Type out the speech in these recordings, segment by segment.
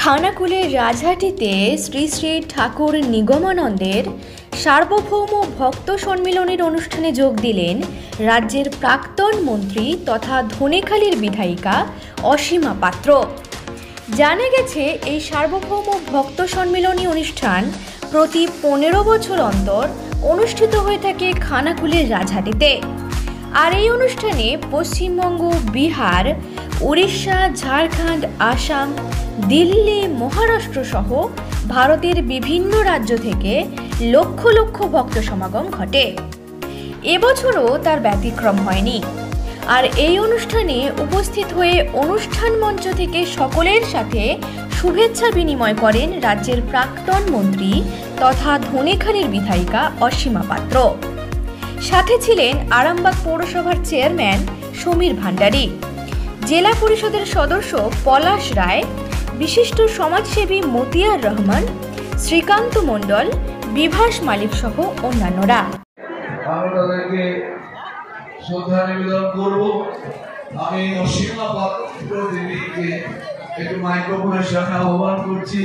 খানাকুলের রাজহাটিতে শ্রী শ্রী ঠাকুর নিগমানন্দের সার্বভৌম ভক্ত সম্মিলনের অনুষ্ঠানে যোগ দিলেন রাজ্যের প্রাক্তন মন্ত্রী তথা ধনেখালির বিধায়িকা অসীমা পাত্র। জানা গেছে, এই সার্বভৌম ভক্ত সম্মিলনী অনুষ্ঠান প্রতি 15 বছর অন্তর অনুষ্ঠিত হয়ে থাকে খানাকুলের রাজহাটিতে। আর এই অনুষ্ঠানে পশ্চিমবঙ্গ, বিহার, উড়িষ্যা, ঝাড়খণ্ড, আসাম, দিল্লি, মহারাষ্ট্র সহ ভারতের বিভিন্ন রাজ্য থেকে লক্ষ লক্ষ ভক্ত সমাগম ঘটে। এবছরও তার ব্যতিক্রম হয়নি। আর এই অনুষ্ঠানে উপস্থিত হয়ে অনুষ্ঠান মঞ্চ থেকে সকলের সাথে শুভেচ্ছা বিনিময় করেন রাজ্যের প্রাক্তন মন্ত্রী তথা ধনেখালির বিধায়িকা অসীমা পাত্র। সাথে ছিলেন আরামবাগ পৌরসভার চেয়ারম্যান সমীর ভান্ডারী, জেলা পরিষদের সদস্য পলাশ রায়, বিশিষ্ট সমাজসেবী মতিয়ার রহমান, শ্রীকান্ত মণ্ডল, বিভাস মালিক সহ অন্যান্যরা। শ্রদ্ধা নিবেদন করব। আমি অসীমা পাত্র দিদিকে একটু মাইক্রোফোনের সামনে আহ্বান করছি।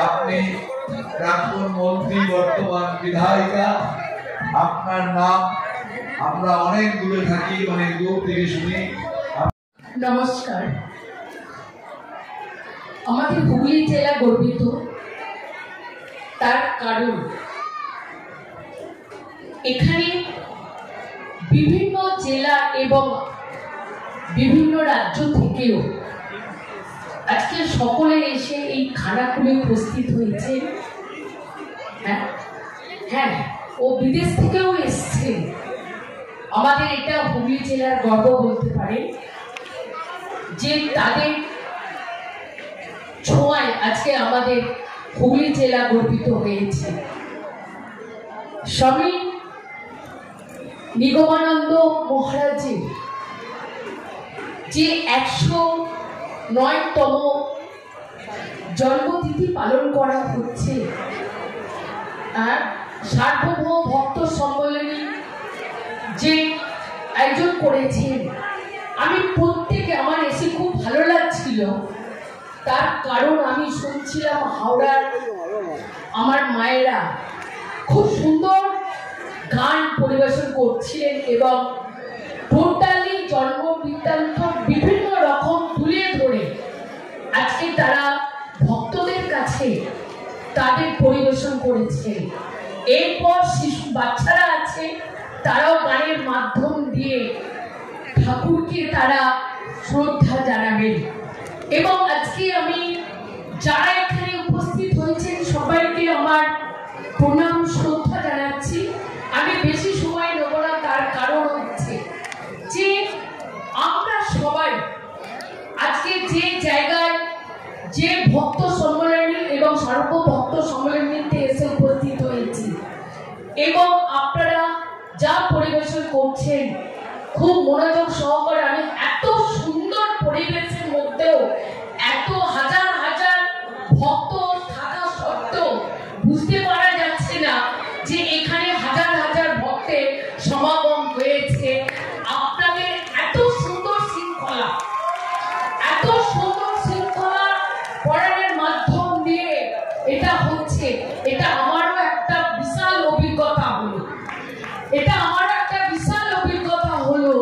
আপনি প্রাক্তন মন্ত্রী, বর্তমান বিধায়িকা, আপনার নাম আমরা অনেক দূরে থাকি, অনেক দূর থেকে শুনি। নমস্কার। আমাদের হুগলি জেলা গর্বিত, তার কারণ এখানে বিভিন্ন জেলা এবং বিভিন্ন রাজ্য থেকেও আজকে সকলে এসে এই খানাকুলে উপস্থিত হয়েছে। হ্যাঁ, ও বিদেশ থেকেও এসছে। আমাদের এটা হুগলি জেলার গর্ব বলতে পারে যে তাদের ছোঁয়ায় আজকে আমাদের হুগলি জেলা গর্বিত হয়েছে। স্বামী নিগমানন্দ মহারাজের যে 109তম জন্মতিথি পালন করা হচ্ছে, আর সার্বভৌম ভক্ত সম্মেলনী যে আয়োজন করেছেন, আমি প্রত্যেকে আমার এসে খুব ভালো লাগছিল। তার কারণ আমি শুনছিলাম হাওড়ার আমার মায়েরা খুব সুন্দর গান পরিবেশন করছিলেন এবং টোটালি জন্ম বৃত্তান্ত বিভিন্ন রকম তুলে ধরে আজকে তারা ভক্তদের কাছে তাদের পরিবেশন করেছে। এরপর শিশু বাচ্চারা আছে, তারাও গানের মাধ্যম দিয়ে ঠাকুরকে তারা শ্রদ্ধা জানাবেন। এবং আজকে আমি যারা এখানে উপস্থিত হয়েছেন সবাইকে আমার প্রণাম শ্রদ্ধা জানাচ্ছি। আমি বেশি সময় নেব না, তার কারণ হচ্ছে যে আমরা সবাই আজকে যে জায়গায় যে ভক্ত সম্মেলনী এবং সর্বভক্ত সম্মেলনীতে এসে উপস্থিত হয়েছি এবং আপনারা যা পরিবেশন করছেন খুব মনোযোগ সহকারে, আমি এত সুন্দর পরিবেশের মধ্যেও এত হাজার হাজার ভক্ত থাকা সত্ত্বেও বুঝতে পারা যাচ্ছে না যে এখানে হাজার হাজার ভক্তের সমাগম হয়েছে। আপনাদের এত সুন্দর শৃঙ্খলা, এত সুন্দর শৃঙ্খলা পড়ানোর মাধ্যম দিয়ে এটা হচ্ছে, এটা আমারও একটা বিশাল অভিজ্ঞতা হলো। এটা আমারও একটা বিশাল অভিজ্ঞতা হলো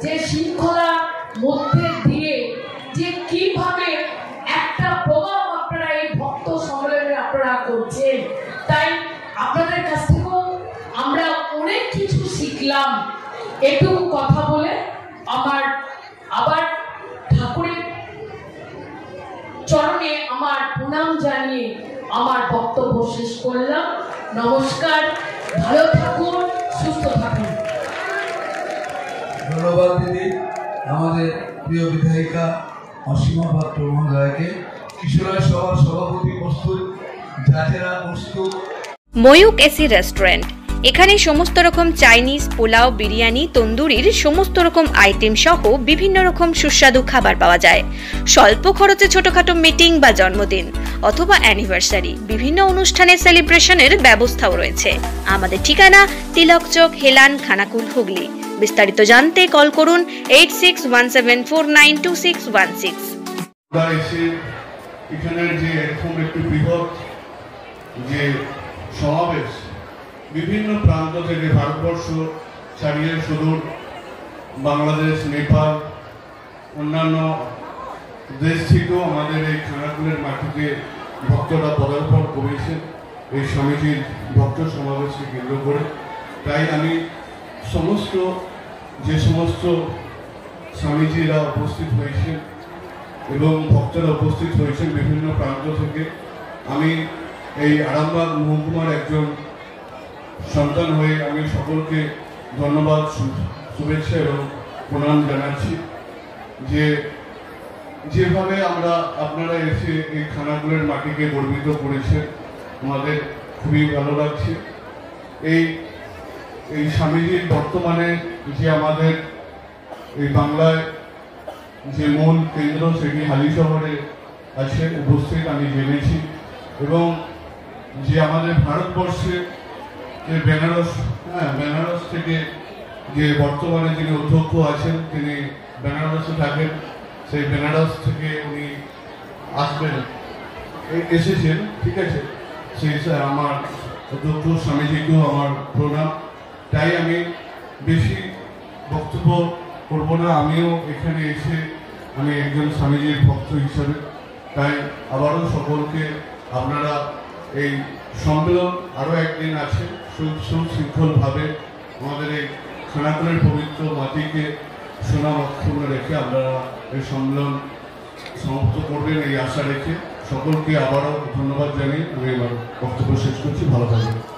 যে শৃঙ্খলার মধ্যে দিয়ে যে কিভাবে একটা প্রোগ্রাম আপনারা এই ভক্ত সম্মেলনে আপনারা করছেন। তাই আপনাদের কাছ থেকেও আমরা অনেক কিছু শিখলাম। এটুকু কথা বলে আমার আবার ঠাকুরের চরণে আমার প্রণাম জানিয়ে আমার বক্তব্য শেষ করলাম। নমস্কার, ভালো থাকুন, সুস্থ থাকুন। ধন্যবাদ দিদি, আমাদের প্রিয় বিধায়িকা অসীমা পাত্র মহোদয়কে। কিশোরগঞ্জ সভার সভাপতি প্রস্তুত, জাজেরা প্রস্তুত। ময়ূক এসি রেস্টুরেন্ট, এখানে সমস্ত রকম চাইনিজ, পোলাও, বিরিয়ানি, তন্দুরির সমস্ত রকম আইটেম সহ বিভিন্ন রকম সুস্বাদু খাবার পাওয়া যায়। স্বল্প খরচে ছোটখাটো মিটিং বা জন্মদিন অথবা অ্যানিভার্সারি, বিভিন্ন অনুষ্ঠানে সেলিব্রেশনের ব্যবস্থাও রয়েছে। আমাদের ঠিকানা তিলক চক, হেলান, খানাকুল, হুগলি। বিস্তারিত জানতে কল করুন 8617492616। এখানের যে এরকম একটি বৃহৎ যে সমাবেশ, বিভিন্ন প্রান্ত থেকে ভারতবর্ষ ছাড়িয়ে সুদূর বাংলাদেশ, নেপাল, অন্যান্য দেশ থেকেও আমাদের এই খানাকুলের মাটিতে ভক্তরা পদার্পণ করেছেন এই স্বামীজির ভক্ত সমাবেশকে কেন্দ্র করে। তাই আমি যে সমস্ত স্বামীজিরা উপস্থিত হয়েছেন এবং ভক্তরা উপস্থিত হয়েছেন বিভিন্ন প্রান্ত থেকে, আমি এই আরামবাগ মহকুমার একজন সন্তান হয়ে আমি সকলকে ধন্যবাদ, শুভেচ্ছা এবং প্রণাম জানাচ্ছি যে যেভাবে আপনারা এসে এই খানাকুলের মাটিকে গর্বিত করেছেন, আমাদের খুবই ভালো লাগছে। এই স্বামীজির বর্তমানে যে আমাদের এই বাংলায় যে মূল কেন্দ্র সেটি হালি শহরে আছে উপস্থিত আমি জেনেছি, এবং যে আমাদের ভারতবর্ষে যে বেনারস থেকে যে বর্তমানে যিনি অধ্যক্ষ আছেন তিনি বেনারসে থাকেন, সেই বেনারস থেকে উনি এসেছেন, ঠিক আছে। সেই আমার অধ্যক্ষ স্বামীজিকেও আমার প্রণাম। তাই আমি বেশি বক্তব্য করব না, আমিও এখানে এসে আমি একজন স্বামীজির ভক্ত হিসাবে। তাই আবারও সকলকে আপনারা এই সম্মেলন আরও একদিন আছে, সুশৃঙ্খলভাবে আমাদের এই খানাকুলের পবিত্র মাটিকে সুনাম অক্ষুণ্ণ রেখে আপনারা এই সম্মেলন সমাপ্ত করবেন এই আশা রেখে সকলকে আবারও ধন্যবাদ জানিয়ে আমি আমার বক্তব্য শেষ করছি। ভালো থাকবেন।